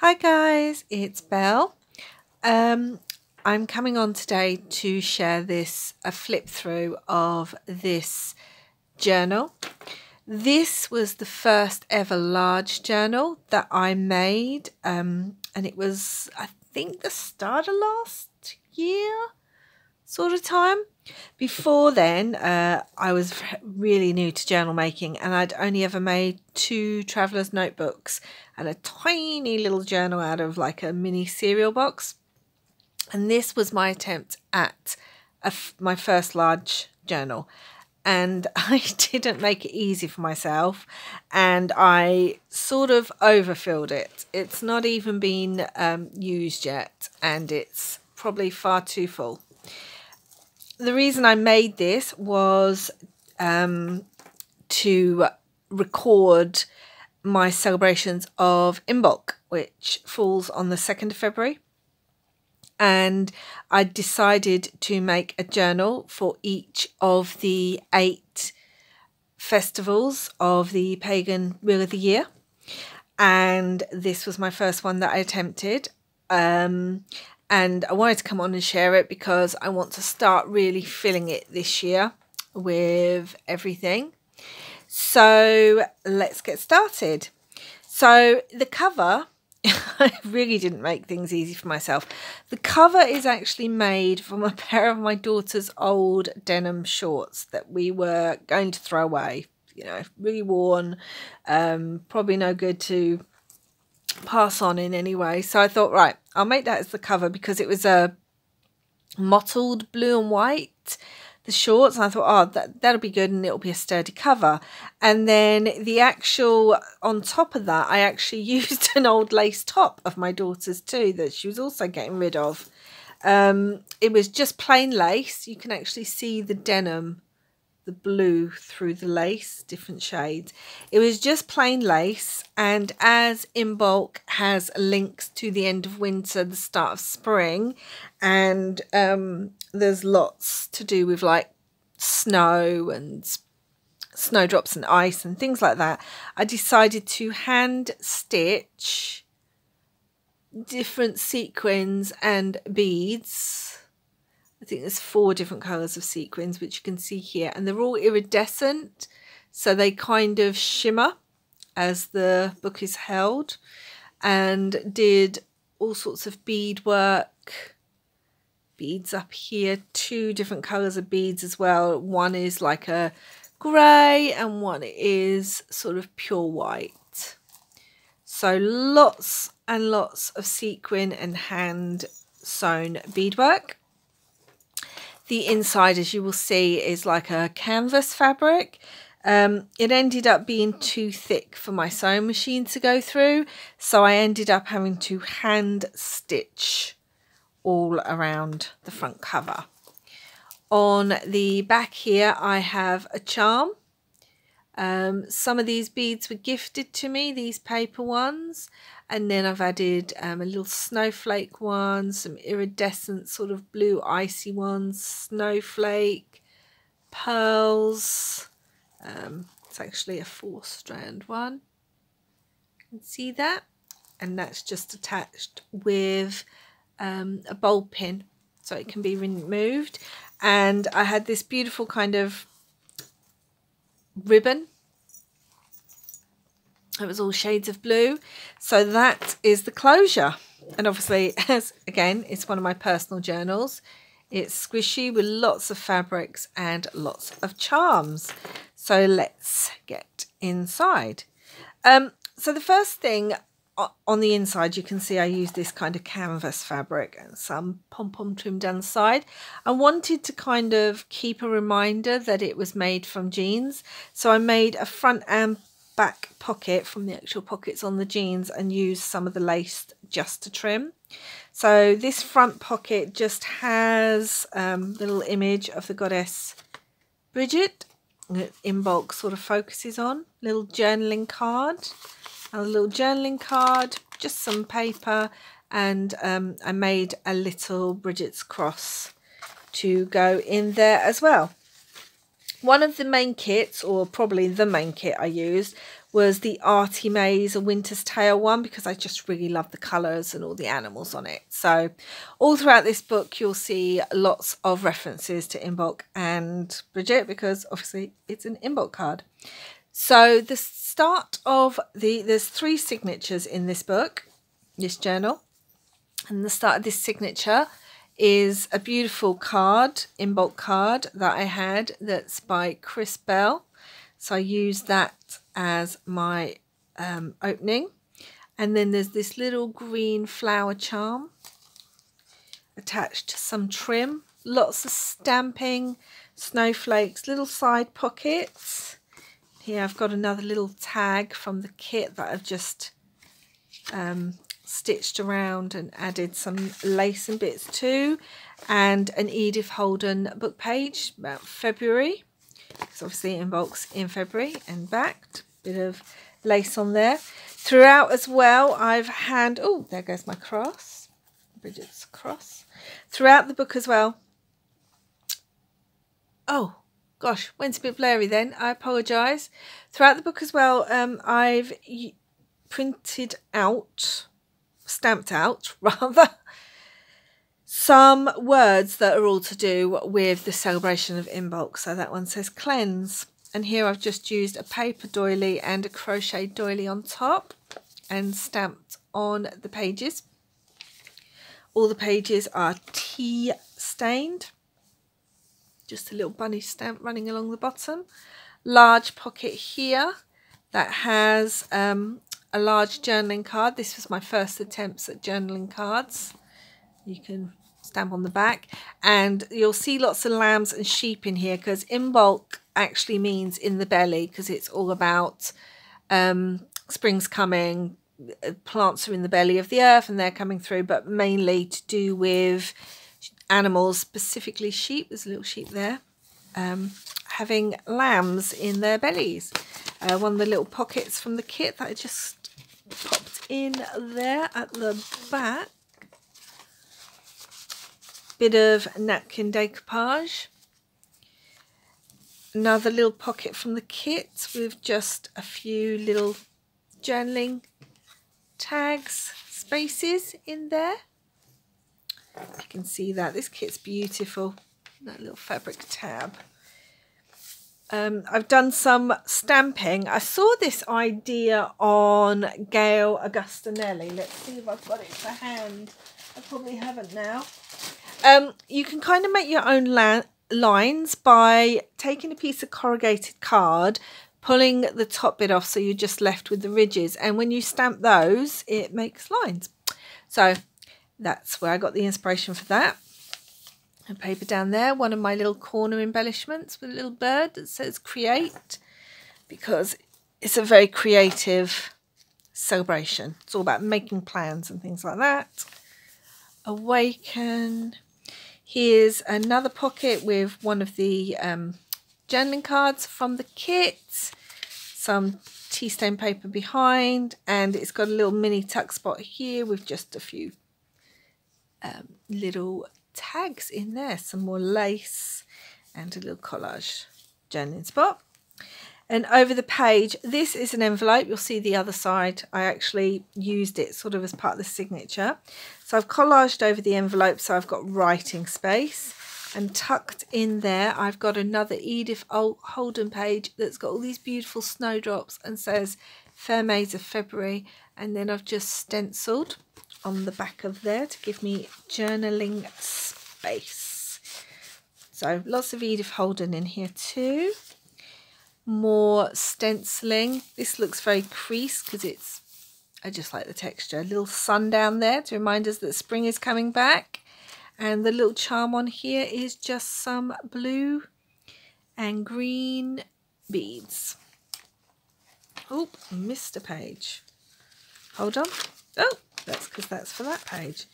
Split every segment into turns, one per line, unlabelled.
Hi guys, it's Belle. I'm coming on today to share a flip through of this journal. This was the first ever large journal that I made, and it was, I think, the start of last year sort of time. Before then, I was really new to journal making, and I'd only ever made 2 traveller's notebooks and a tiny little journal out of like a mini cereal box. And this was my attempt at my first large journal. And I didn't make it easy for myself, and I sort of overfilled it. It's not even been used yet, and it's probably far too full. The reason I made this was to record my celebrations of Imbolc, which falls on the 2nd of February. And I decided to make a journal for each of the 8 festivals of the pagan wheel of the year. And this was my first one that I attempted. And I wanted to come on and share it because I want to start really filling it this year with everything. So let's get started. So the cover, I really didn't make things easy for myself. The cover is actually made from a pair of my daughter's old denim shorts that we were going to throw away. You know, really worn, probably no good to pass on in any way. So I thought, right, I'll make that as the cover because it was a mottled blue and white, the shorts, and I thought, oh, that'll be good and it'll be a sturdy cover. And then the actual, on top of that, I actually used an old lace top of my daughter's too that she was also getting rid of. It was just plain lace. You can actually see the denim, the blue through the lace, different shades. It was just plain lace, and as Imbolc has links to the end of winter, the start of spring, and there's lots to do with like snow and snowdrops and ice and things like that, I decided to hand stitch different sequins and beads. I think there's 4 different colours of sequins, which you can see here, and they're all iridescent, so they kind of shimmer as the book is held, and did all sorts of bead work. Beads up here, 2 different colours of beads as well. One is like a grey and one is sort of pure white. So lots and lots of sequin and hand sewn beadwork. The inside, as you will see, is like a canvas fabric. It ended up being too thick for my sewing machine to go through, so I ended up having to hand stitch all around the front cover. On the back here, I have a charm. Some of these beads were gifted to me, these paper ones, and then I've added a little snowflake one, some iridescent sort of blue icy ones, snowflake, pearls. It's actually a 4-strand one. You can see that, and that's just attached with a bulb pin so it can be removed. And I had this beautiful kind of ribbon. It was all shades of blue. So that is the closure. And obviously, as again, it's one of my personal journals. It's squishy with lots of fabrics and lots of charms. So let's get inside. So the first thing on the inside, you can see I used this kind of canvas fabric and some pom-pom trim down the side. I wanted to kind of keep a reminder that it was made from jeans. So I made a front and back pocket from the actual pockets on the jeans and used some of the lace just to trim. So this front pocket just has a little image of the goddess Bridget that Imbolc sort of focuses on. Little journaling card. A little journaling card, just some paper, and I made a little Bridget's cross to go in there as well. One of the main kits, or probably the main kit I used, was the Artymaze A Winter's Tale one, because I just really love the colours and all the animals on it. So all throughout this book you'll see lots of references to Imbolc and Bridget, because obviously it's an Imbolc card. So the start of there's 3 signatures in this book, this journal, and the start of this signature is a beautiful card, Imbolc card that I had, that's by Chris Bell. So I used that as my opening. And then there's this little green flower charm attached to some trim. Lots of stamping, snowflakes, little side pockets. Here I've got another little tag from the kit that I've just stitched around and added some lace and bits to, and an Edith Holden book page about February, because obviously Imbolc's in February, and backed, bit of lace on there. Throughout as well I've oh, there goes my cross, Bridget's cross. Throughout the book as well, oh gosh, went a bit blurry then, I apologise. Throughout the book as well, I've printed out, stamped out rather, some words that are all to do with the celebration of Imbolc. So that one says cleanse, and here I've just used a paper doily and a crochet doily on top and stamped on the pages. All the pages are tea stained, just a little bunny stamp running along the bottom. Large pocket here that has a large journaling card. This was my first attempts at journaling cards. You can stamp on the back, and you'll see lots of lambs and sheep in here, because Imbolc actually means in the belly, because it's all about spring's coming, plants are in the belly of the earth and they're coming through, but mainly to do with animals, specifically sheep. There's a little sheep there, having lambs in their bellies. One of the little pockets from the kit that I just popped in there at the back. Bit of napkin decoupage. Another little pocket from the kit with just a few little journaling tags, spaces in there. You can see that this kit's beautiful. That little fabric tab. I've done some stamping. I saw this idea on Gail Augustinelli. Let's see if I've got it to hand. I probably haven't now. You can kind of make your own lines by taking a piece of corrugated card, pulling the top bit off so you're just left with the ridges, and when you stamp those it makes lines. So that's where I got the inspiration for that. And paper down there, one of my little corner embellishments with a little bird that says create, because it's a very creative celebration. It's all about making plans and things like that. Awaken. Here's another pocket with one of the journaling cards from the kit, some tea stain paper behind, and it's got a little mini tuck spot here with just a few little tags in there, some more lace and a little collage journaling spot. And over the page, this is an envelope. You'll see the other side. I actually used it sort of as part of the signature. So I've collaged over the envelope so I've got writing space. And tucked in there, I've got another Edith Holden page that's got all these beautiful snowdrops and says Artymaze of February. And then I've just stenciled on the back of there to give me journaling space. So lots of Edith Holden in here too. More stenciling. This looks very creased because I just like the texture. A little sun down there to remind us that spring is coming back. And the little charm on here is just some blue and green beads. Oh, missed a page. Hold on. Oh, that's because that's for that page.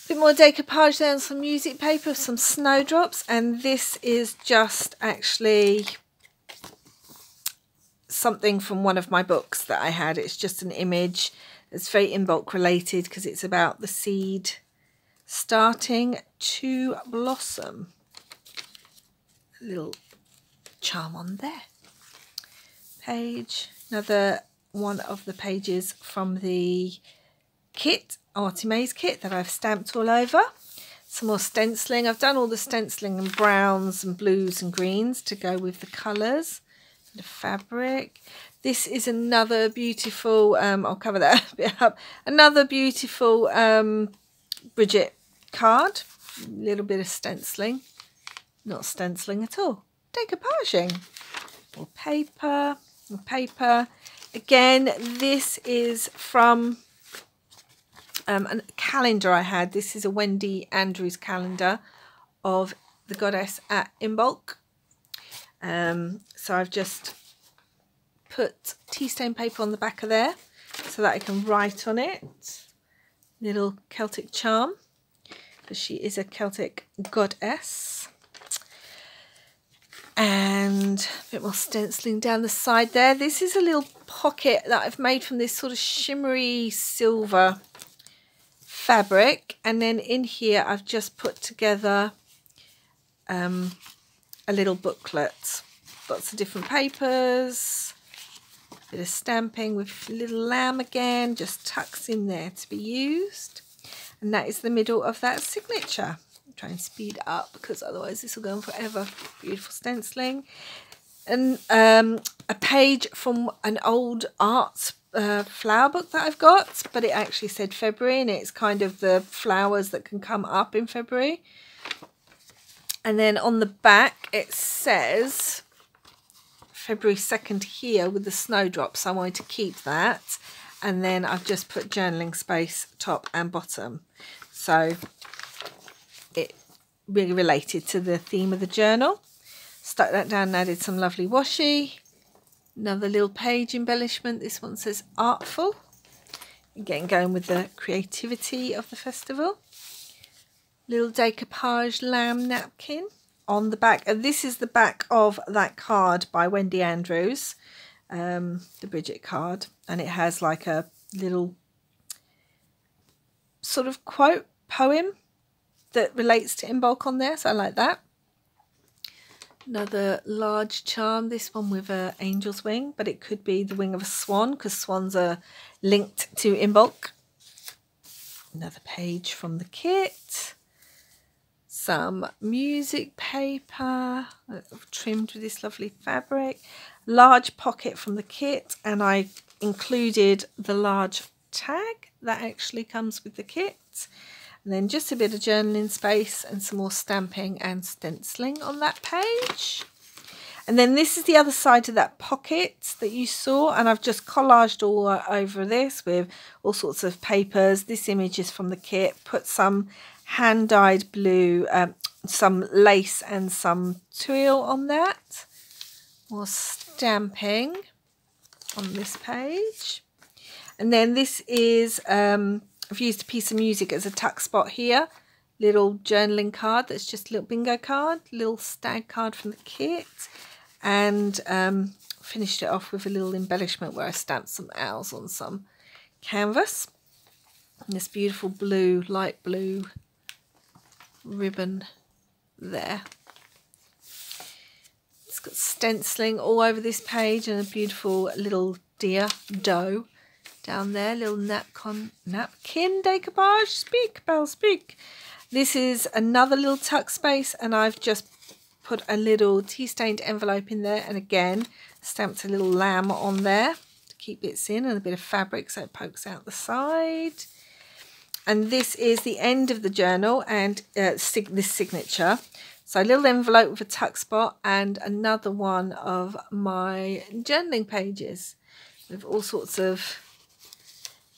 A bit more decoupage there on some music paper, some snowdrops. And this is just actually something from one of my books that I had. It's just an image. It's very Imbolc related because it's about the seed starting to blossom. A little charm on there. Page. Another one of the pages from the kit, Artymaze kit, that I've stamped all over. Some more stenciling. I've done all the stenciling in browns and blues and greens to go with the colours. The fabric. This is another beautiful, I'll cover that a bit up, another beautiful Bridget card. A little bit of stenciling. Not stenciling at all. Decoupaging. More paper. More paper. Again, this is from a calendar I had. This is a Wendy Andrews calendar of the goddess at Imbolc. So I've just put tea stain paper on the back of there so that I can write on it. Little Celtic charm, because she is a Celtic goddess. And a bit more stenciling down the side there. This is a little pocket that I've made from this sort of shimmery silver fabric, and then in here I've just put together a little booklet, lots of different papers, a bit of stamping with little lamb again, just tucks in there to be used, and that is the middle of that signature. I'll try and speed it up because otherwise this will go on forever. Beautiful stenciling, and a page from an old art flower book that I've got, but it actually said February, and it's kind of the flowers that can come up in February. And then on the back it says February 2nd here with the snowdrops. I wanted to keep that, and then I've just put journaling space top and bottom, so it really related to the theme of the journal. Stuck that down and added some lovely washi. Another little page embellishment. This one says artful. Again, going with the creativity of the festival. Little decoupage lamb napkin on the back. And this is the back of that card by Wendy Andrews, the Bridget card. And it has like a little sort of quote poem that relates to Imbolc on there. So I like that. Another large charm, this one with an angel's wing, but it could be the wing of a swan because swans are linked to Imbolc. Another page from the kit. Some music paper trimmed with this lovely fabric. Large pocket from the kit, and I included the large tag that actually comes with the kit. And then just a bit of journaling space and some more stamping and stenciling on that page. And then this is the other side of that pocket that you saw, and I've just collaged all over this with all sorts of papers. This image is from the kit. Put some hand-dyed blue, some lace and some tulle on that. More stamping on this page. And then this is, I've used a piece of music as a tuck spot here. Little journaling card that's just a little bingo card. Little stag card from the kit. And finished it off with a little embellishment where I stamped some owls on some canvas. And this beautiful blue, light blue ribbon there. It's got stenciling all over this page and a beautiful little deer doe down there. Little napkin decoupage. Speak, Belle, speak. This is another little tuck space, and I've just put a little tea stained envelope in there, and again stamped a little lamb on there to keep bits in, and a bit of fabric so it pokes out the side. And this is the end of the journal and this signature. So a little envelope with a tuck spot and another one of my journaling pages with all sorts of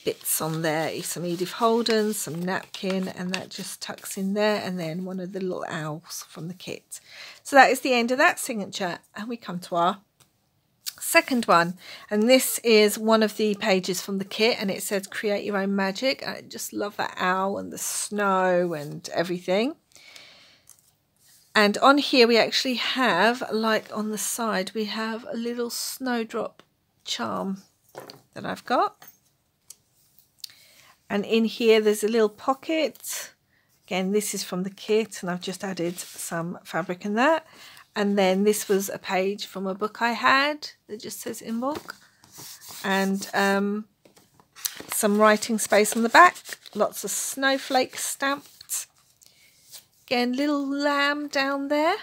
bits on there. Some Edith Holden, some napkin, and that just tucks in there, and then one of the little owls from the kit. So that is the end of that signature, and we come to our second one, and this is one of the pages from the kit, and it says create your own magic. I just love that owl and the snow and everything. And on here we actually have, like on the side, we have a little snowdrop charm that I've got. And in here there's a little pocket. Again, this is from the kit, and I've just added some fabric in that. And then this was a page from a book I had that just says Imbolc and some writing space on the back. Lots of snowflakes stamped. Again, little lamb down there.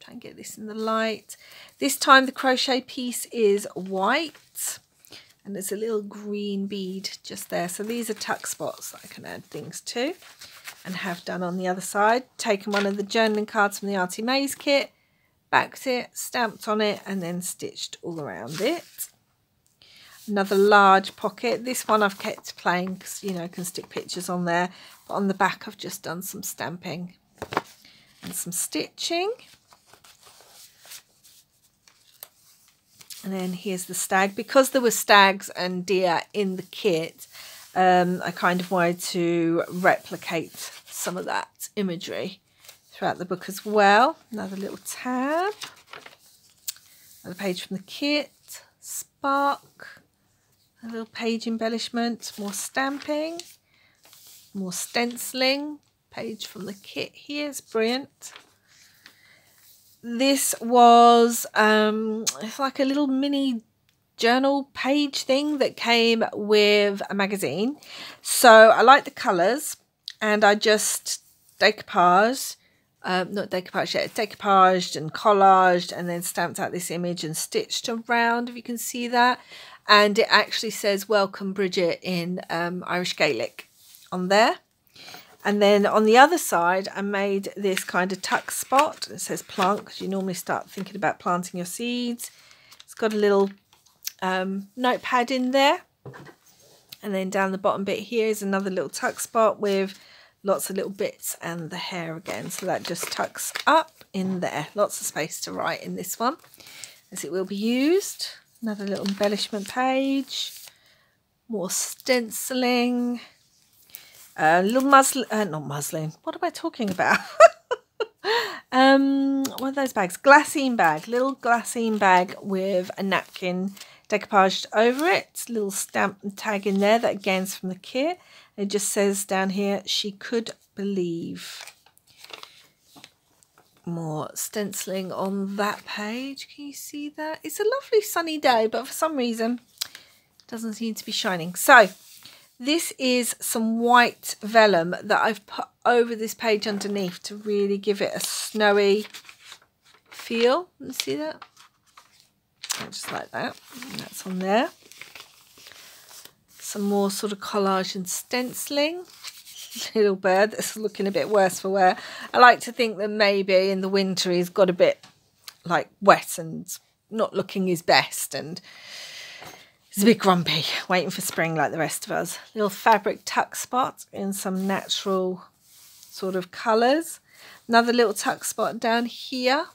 Try and get this in the light. This time the crochet piece is white, and there's a little green bead just there. So these are tuck spots that I can add things to, and have done on the other side. Taken one of the journaling cards from the Artymaze kit, backed it, stamped on it, and then stitched all around it. Another large pocket. This one I've kept plain because, you know, I can stick pictures on there. But on the back I've just done some stamping and some stitching. And then here's the stag. Because there were stags and deer in the kit, I kind of wanted to replicate some of that imagery throughout the book as well. Another little tab. Another page from the kit. Spark. A little page embellishment. More stamping. More stenciling. Page from the kit here. It's brilliant. This was it's like a little mini journal page thing that came with a magazine. So I like the colours, and I just decoupaged, not decoupaged yet, decoupaged and collaged, and then stamped out this image and stitched around, if you can see that. And it actually says "Welcome Bridget" in Irish Gaelic on there. And then on the other side, I made this kind of tuck spot. It says plant, because you normally start thinking about planting your seeds. It's got a little notepad in there. And then down the bottom bit here is another little tuck spot with lots of little bits and the hair again. So that just tucks up in there. Lots of space to write in this one, as it will be used. Another little embellishment page. More stenciling. Little muslin, not muslin, what am I talking about? What are those bags? Glassine bag, little glassine bag with a napkin decoupaged over it. Little stamp and tag in there that again is from the kit. It just says down here, "She could believe." More stenciling on that page. Can you see that? It's a lovely sunny day, but for some reason it doesn't seem to be shining. So this is some white vellum that I've put over this page underneath to really give it a snowy feel. You see that? Just like that. And that's on there. Some more sort of collage and stenciling. Little bird that's looking a bit worse for wear. I like to think that maybe in the winter he's got a bit like wet and not looking his best, and he's a bit grumpy, waiting for spring like the rest of us. Little fabric tuck spot in some natural sort of colours. Another little tuck spot down here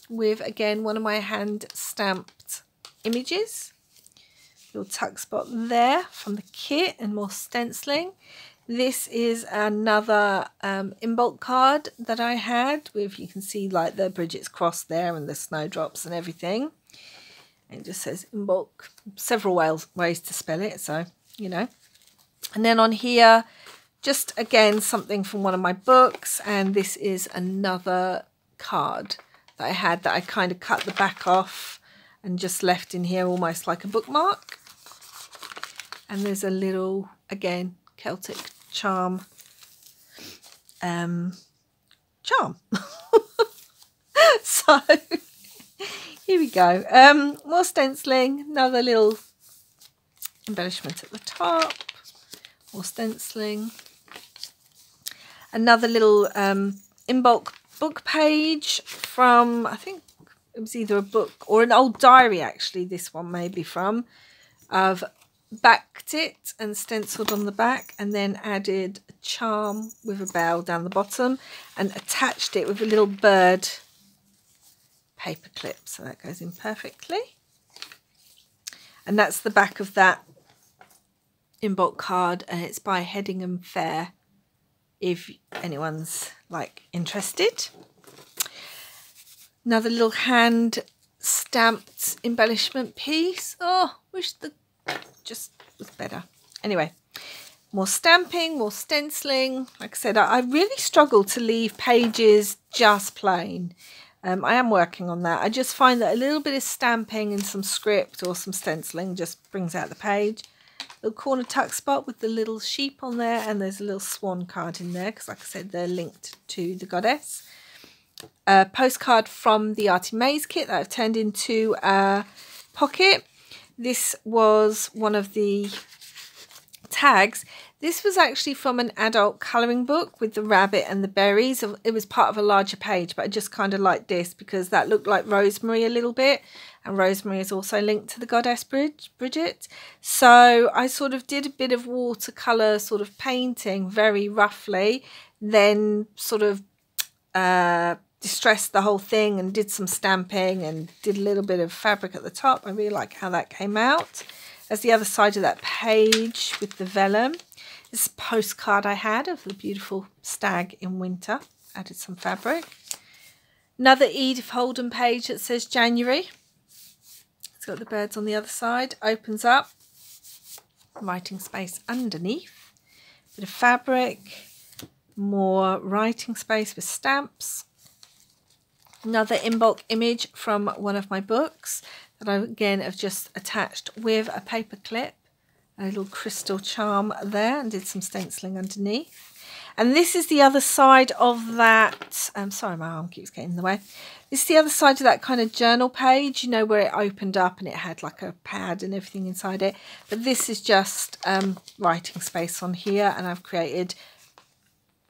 with, again, one of my hand stamped images. Little tuck spot there from the kit and more stenciling. This is another Imbolc card that I had with, you can see like the Bridget's cross there and the snowdrops and everything. It just says Imbolc, several ways to spell it, so, you know. And then on here, just again, something from one of my books. And this is another card that I had that I kind of cut the back off and just left in here almost like a bookmark. And there's a little, again, Celtic charm. So here we go. More stenciling, another little embellishment at the top, more stenciling, another little Imbolc book page from, I think it was either a book or an old diary actually, this one may be from. I've backed it and stenciled on the back, and then added a charm with a bell down the bottom and attached it with a little bird paper clip, so that goes in perfectly. And that's the back of that Imbolc card, and it's by Headingham Fair if anyone's like interested. Another little hand stamped embellishment piece. Oh, wish the just was better. Anyway, more stamping, more stenciling. Like I said, I really struggle to leave pages just plain. I am working on that. I just find that a little bit of stamping and some script or some stenciling just brings out the page. Little corner tuck spot with the little sheep on there, and there's a little swan card in there because, like I said, they're linked to the goddess. A postcard from the Artymaze kit that I've turned into a pocket. This was one of the tags. This was actually from an adult colouring book with the rabbit and the berries. It was part of a larger page, but I just kind of liked this because that looked like Rosemary a little bit, and Rosemary is also linked to the goddess Bridget. So I sort of did a bit of watercolour sort of painting very roughly, then sort of distressed the whole thing and did some stamping and did a little bit of fabric at the top. I really like how that came out. As the other side of that page with the vellum. This postcard I had of the beautiful stag in winter. Added some fabric. Another Edith Holden page that says January. It's got the birds on the other side. Opens up. Writing space underneath. Bit of fabric. More writing space with stamps. Another Imbolc image from one of my books that I again have just attached with a paper clip. A little crystal charm there, and did some stenciling underneath. And this is the other side of that. Sorry, my arm keeps getting in the way. This is the other side of that kind of journal page, you know, where it opened up and it had like a pad and everything inside it. But this is just writing space on here, and I've created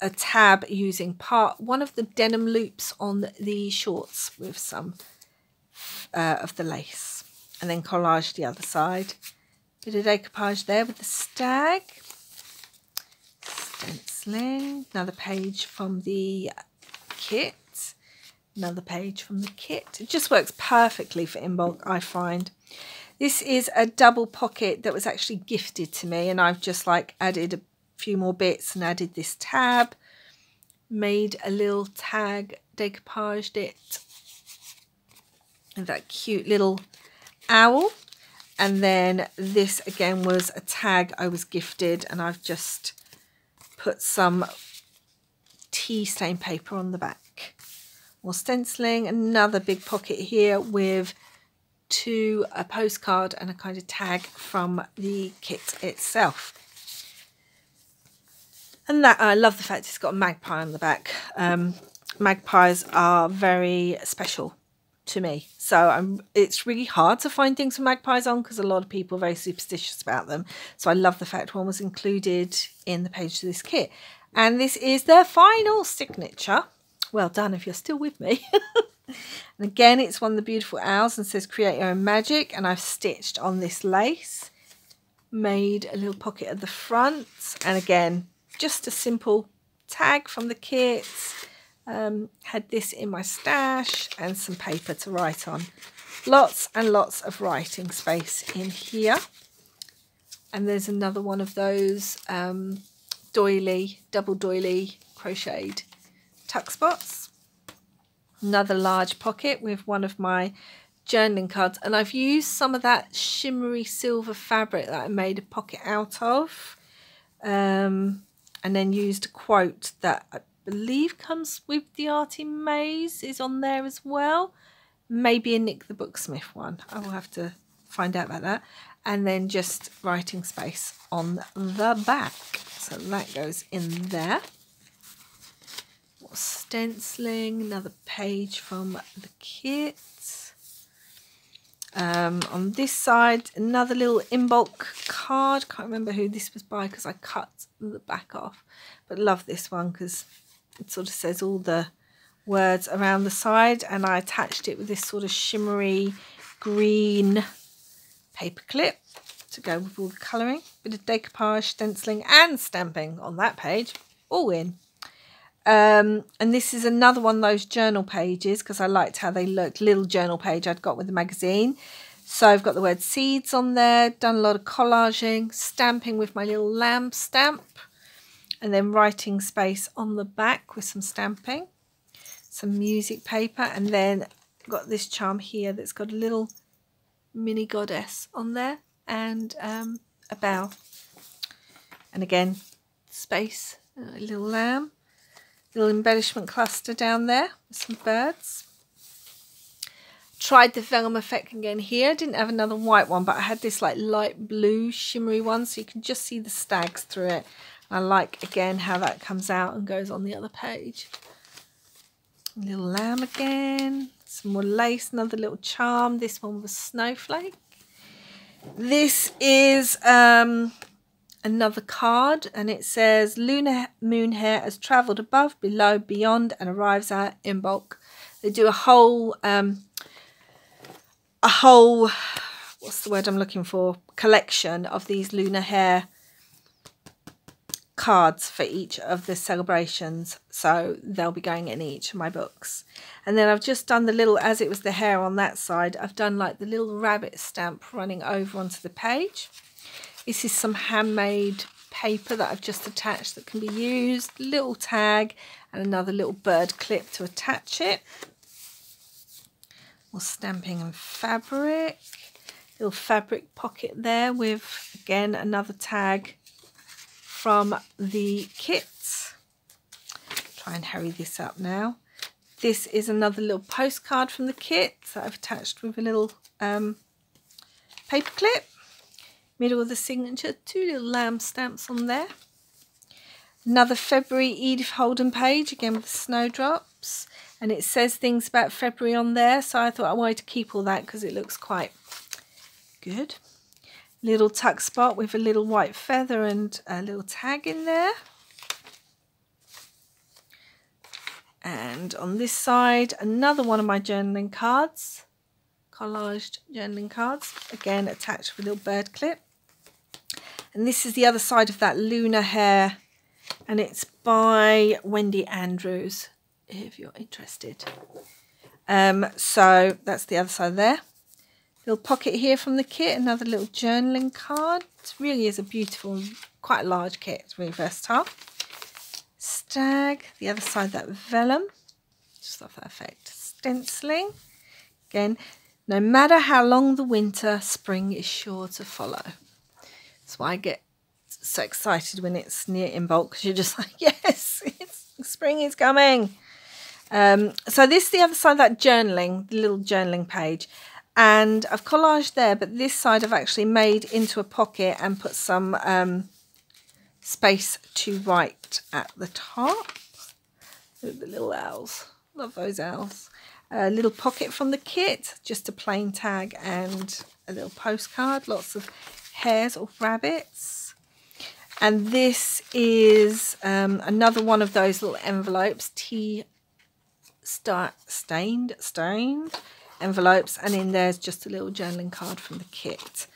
a tab using one of the denim loops on the shorts with some of the lace, and then collage the other side. Bit of decoupage there with the stag. Stenciling. Another page from the kit. Another page from the kit. It just works perfectly for Imbolc, I find. This is a double pocket that was actually gifted to me, and I've just like added a few more bits and added this tab. Made a little tag, decoupaged it. And that cute little owl. And then this again was a tag I was gifted, and I've just put some tea stain paper on the back. More stenciling. Another big pocket here with a postcard and a kind of tag from the kit itself. And that I love the fact it's got a magpie on the back. Magpies are very special to me, so it's really hard to find things with magpies on because a lot of people are very superstitious about them. So I love the fact one was included in the page of this kit. And this is the final signature. Well done if you're still with me. And again, it's one of the beautiful owls and says create your own magic, and I've stitched on this lace, made a little pocket at the front, and again just a simple tag from the kit. Had this in my stash and some paper to write on. Lots and lots of writing space in here. And there's another one of those double doily crocheted tuck spots. Another large pocket with one of my journaling cards, and I've used some of that shimmery silver fabric that I made a pocket out of, and then used a quote that I believe comes with the Artymaze is on there as well. Maybe a Nick the Booksmith one. I will have to find out about that. And then just writing space on the back. So that goes in there. More stenciling. Another page from the kit. On this side, another little Imbolc card. Can't remember who this was by because I cut the back off. But love this one because it sort of says all the words around the side, and I attached it with this sort of shimmery green paper clip to go with all the colouring. Bit of decoupage, stenciling and stamping on that page, all in. And this is another one of those journal pages because I liked how they looked. Little journal page I'd got with the magazine. So I've got the word seeds on there, done a lot of collaging, stamping with my little lamb stamp, and then writing space on the back with some stamping, some music paper, and then got this charm here that's got a little mini goddess on there and a bell. And again, space, a little lamb, little embellishment cluster down there with some birds. tried the vellum effect again here. I didn't have another white one, but I had this like light blue shimmery one, so you can just see the stags through it. I like again how that comes out and goes on the other page. A little lamb again, some more lace, another little charm. This one was snowflake. This is another card, and it says lunar moon hair has travelled above, below, beyond, and arrives at Imbolc. They do a whole what's the word I'm looking for, collection of these lunar hair cards for each of the celebrations, so they'll be going in each of my books. And then I've just done the little, as it was the hair on that side, I've done like the little rabbit stamp running over onto the page. This is some handmade paper that I've just attached that can be used, little tag and another little bird clip to attach it. More stamping and fabric, little fabric pocket there with again another tag from the kit. Try and hurry this up now. This is another little postcard from the kit that I've attached with a little paper clip. Middle of the signature, 2 little lamb stamps on there. Another February Edith Holden page, again with the snowdrops. And it says things about February on there, so I thought I wanted to keep all that because it looks quite good. Little tuck spot with a little white feather and a little tag in there. And on this side, another one of my journaling cards, collaged journaling cards, again attached with a little bird clip. And this is the other side of that lunar hair, and it's by Wendy Andrews, if you're interested. So that's the other side there. Little pocket here from the kit, another little journaling card. It really is a beautiful, quite a large kit. It's really versatile. Stag, the other side, that vellum. Just love that effect. Stenciling. Again, no matter how long the winter, spring is sure to follow. That's why I get so excited when it's near Imbolc, because you're just like, yes, spring is coming. So this is the other side of that journaling, the little journaling page. And I've collaged there, but this side I've actually made into a pocket and put some space to write at the top. Look at the little owls. Love those owls. A little pocket from the kit, just a plain tag and a little postcard. Lots of hares or rabbits. And this is another one of those little envelopes, stained envelopes, and in there's just a little journaling card from the kit.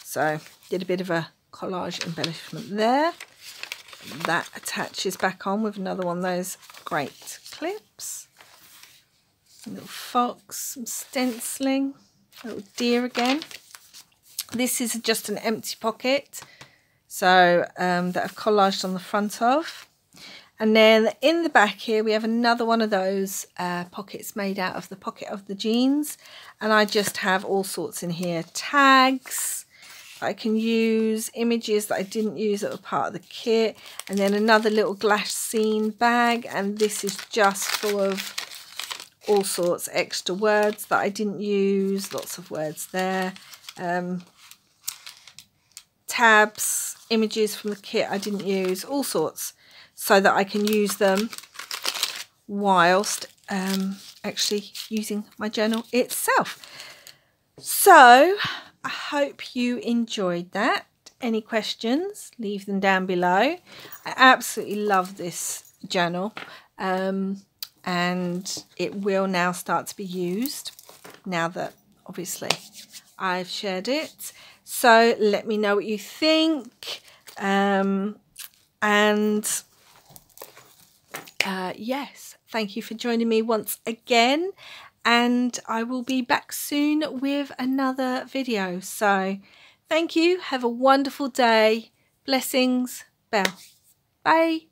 So did a bit of a collage embellishment there. That attaches back on with another one of those great clips. A little fox, some stenciling, a little deer again. This is just an empty pocket, so that I've collaged on the front of. And then in the back here, we have another one of those pockets made out of the pocket of the jeans. And I just have all sorts in here. Tags that I can use, images that I didn't use that were part of the kit. And then another little glassine bag. And this is just full of all sorts, extra words that I didn't use. Lots of words there. Tabs, images from the kit I didn't use, all sorts, so that I can use them whilst actually using my journal itself. So I hope you enjoyed that. Any questions, leave them down below. I absolutely love this journal, and it will now start to be used now that obviously I've shared it. So let me know what you think. Yes, thank you for joining me once again, and I will be back soon with another video. So thank you, have a wonderful day. Blessings, Belle. Bye.